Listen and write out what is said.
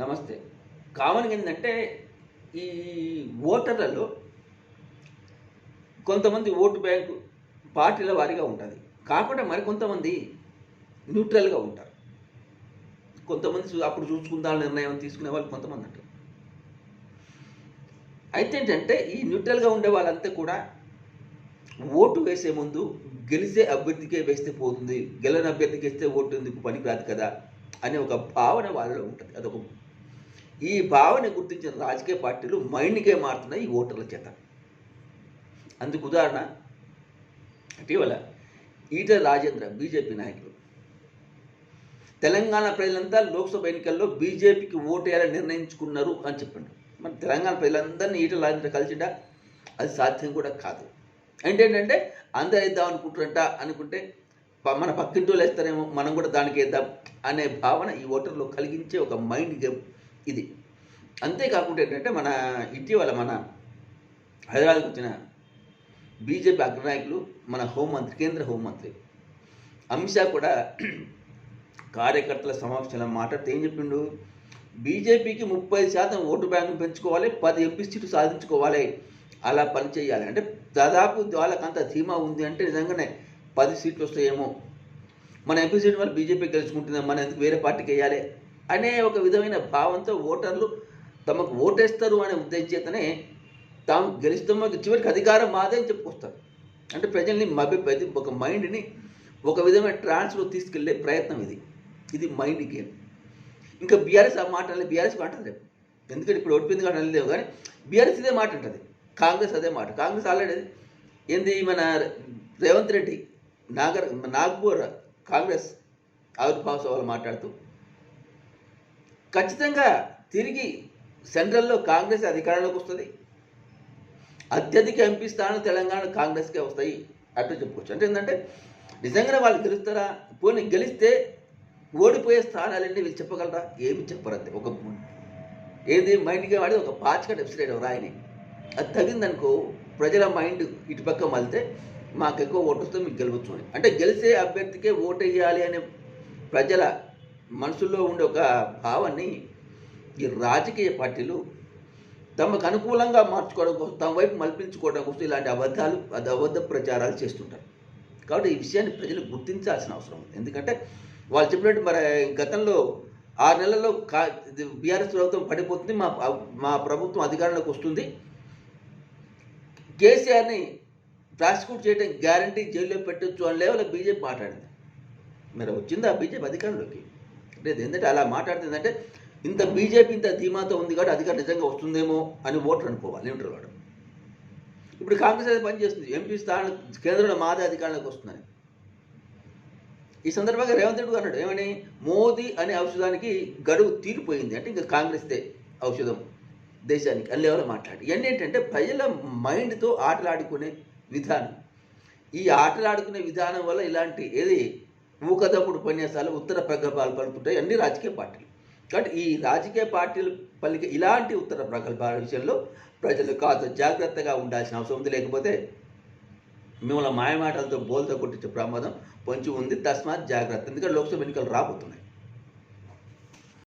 నమస్తే. కామన్‌గా ఏందంటే, ఈ ఓటర్లలో కొంతమంది ఓటు బ్యాంకు పార్టీల వారీగా ఉంటది. కాకుండా మరికొంతమంది న్యూట్రల్‌గా ఉంటారు. కొంతమంది అప్పుడు చూసుకుందాం నిర్ణయం తీసుకునే వాళ్ళు కొంతమంది అంటారు. అయితే ఏంటంటే, ఈ న్యూట్రల్‌గా ఉండే వాళ్ళంతా కూడా ఓటు వేసే ముందు గెలిసే అభ్యర్థికే వేస్తే పోతుంది. గెలవని అభ్యర్థికి వేస్తే ఓటు ఎందుకు పనికిరాదు కదా! అనే ఒక భావన వాళ్ళలో ఉంటది. ఈ భావన గుర్తించిన రాజకీయ పార్టీలు మైండ్‌కే మారుతున్నాయి ఈ ఓటర్ల చేత. అందుకు ఉదాహరణ ఇటీవల ఈటెల రాజేంద్ర బీజేపీ నాయకులు తెలంగాణ ప్రజలంతా లోక్సభ ఎన్నికల్లో బీజేపీకి ఓటేయాలని నిర్ణయించుకున్నారు అని చెప్పిండు. మరి తెలంగాణ ప్రజలందరినీ ఈటెల రాజేంద్ర కలిసిండా? అది సాధ్యం కూడా కాదు. ఏంటంటే అందరూ వేద్దాం అనుకుంటే మన పక్కింటోళ్ళు వేస్తారేమో మనం కూడా దానికి వేద్దాం అనే భావన ఈ ఓటర్లో కలిగించే ఒక మైండ్ గేమ్ ఇది. అంతేకాకుండా ఏంటంటే ఇటీవల మన హైదరాబాద్కి వచ్చిన బీజేపీ అగ్రనాయకులు మన హోంమంత్రి కేంద్ర హోంమంత్రి అమిత్ షా కూడా కార్యకర్తల సమావేశంలో మాట్లాడితే ఏం చెప్పిండు? బీజేపీకి 30% ఓటు బ్యాంకును పెంచుకోవాలి, 10 ఎంపీ సీట్లు సాధించుకోవాలి, అలా పనిచేయాలి. అంటే దాదాపు వాళ్ళకంత ధీమా ఉంది అంటే నిజంగానే 10 సీట్లు వస్తాయేమో, మన ఎంపీ సీట్ వల్ల బీజేపీ గెలుచుకుంటుందా, మన ఎందుకు వేరే పార్టీకి వేయాలి అనే ఒక విధమైన భావంతో ఓటర్లు తమకు ఓటేస్తారు అనే ఉద్దేశం చేతనే తాము గెలుస్తామో చివరికి అధికారం మాదే అని చెప్పుకొస్తారు. అంటే ప్రజల్ని మభ్యపెట్టి ఒక మైండ్ని ఒక విధమైన ట్రాన్స్లో తీసుకెళ్లే ప్రయత్నం ఇది మైండ్ గేమ్. ఇంకా బీఆర్ఎస్ ఆ మాట అనేది బీఆర్ఎస్ మాట రేపు, ఎందుకంటే ఇప్పుడు ఓడిపోయింది కానీ అనలేవు, కానీ బీఆర్ఎస్ ఇదే మాట ఉంటుంది, కాంగ్రెస్ అదే మాట. కాంగ్రెస్ ఆల్రెడీ ఏంది మన రేవంత్ రెడ్డి నాగ్పూర్ కాంగ్రెస్ ఆవిర్భావ సభలో మాట్లాడుతూ ఖచ్చితంగా తిరిగి సెంట్రల్లో కాంగ్రెస్ అధికారంలోకి వస్తుంది, అత్యధిక ఎంపీ స్థానాలు తెలంగాణ కాంగ్రెస్కే వస్తాయి అట్లా చెప్పుకోవచ్చు. అంటే ఏంటంటే నిజంగానే వాళ్ళు గెలుస్తారా? పోనీ గెలిస్తే ఓడిపోయే స్థానాలన్నీ వీళ్ళు చెప్పగలరా? ఏమి చెప్పరంతే. ఏది మైండ్గా వాడి ఒక పాచికట్ వెబ్సైట్ రాయని అది తగిందనుకో ప్రజల మైండ్ ఇటుపక్క మళ్తే మాకు ఎక్కువ ఓటు వస్తే మీకు గెలవచ్చు అని. అంటే గెలిచే అభ్యర్థికే ఓటు వేయాలి అనే ప్రజల మనసులో ఉండే ఒక భావాన్ని ఈ రాజకీయ పార్టీలు తమకు అనుకూలంగా మార్చుకోవడం కోసం, తమ వైపు మల్పించుకోవడం కోసం ఇలాంటి అబద్ధ ప్రచారాలు చేస్తుంటారు. కాబట్టి ఈ విషయాన్ని ప్రజలు గుర్తించాల్సిన అవసరం ఉంది. ఎందుకంటే వాళ్ళు చెప్పినట్టు మరి గతంలో 6 నెలల్లో బీఆర్ఎస్ ప్రభుత్వం పడిపోతుంది, మా ప్రభుత్వం అధికారంలోకి వస్తుంది, కేసీఆర్ని ప్రాసిక్యూట్ చేయడం గ్యారంటీ, జైల్లో పెట్టొచ్చు అని లేవలో బీజేపీ మాట్లాడింది. మరి వచ్చిందా బీజేపీ అధికారంలోకి? లేదు. ఎందుకంటే అలా మాట్లాడుతుందంటే ఇంత బీజేపీ ఇంత ధీమాతో ఉంది కాబట్టి అధికారం నిజంగా వస్తుందేమో అని ఓటర్ అనుకోవాలి, న్యూట్రల్ వాడు. ఇప్పుడు కాంగ్రెస్ అది పనిచేస్తుంది, ఎంపీ స్థానం కేంద్రంలో మాదే అధికారంలోకి వస్తుందని. ఈ సందర్భంగా రేవంత్ రెడ్డి అన్నాడు ఏమని, మోదీ అనే ఔషధానికి గడువు తీరిపోయింది, అంటే ఇంకా కాంగ్రెస్దే ఔషధం దేశానికి అని లెవెల్లో మాట్లాడి. ఇవన్నీ ఏంటంటే ప్రజల మైండ్తో ఆటలాడుకునే విధానం. ఈ ఆటలాడుకునే విధానం వల్ల ఇలాంటి ఊకదప్పుడు ఉపన్యాసాలు, ఉత్తర ప్రగల్భాలు పలుకుతాయి అన్ని రాజకీయ పార్టీలు. కాబట్టి ఈ రాజకీయ పార్టీలు పలికే ఇలాంటి ఉత్తర ప్రగల్భాల విషయంలో ప్రజలు కాస్త జాగ్రత్తగా ఉండాల్సిన అవసరం ఉంది. లేకపోతే మిమ్మల్ని మాయమాటలతో బోల్తో కొట్టించే ప్రమాదం పొంచి ఉంది. తస్మాత్ జాగ్రత్త. ఎందుకంటే లోక్సభ ఎన్నికలు రాబోతున్నాయి.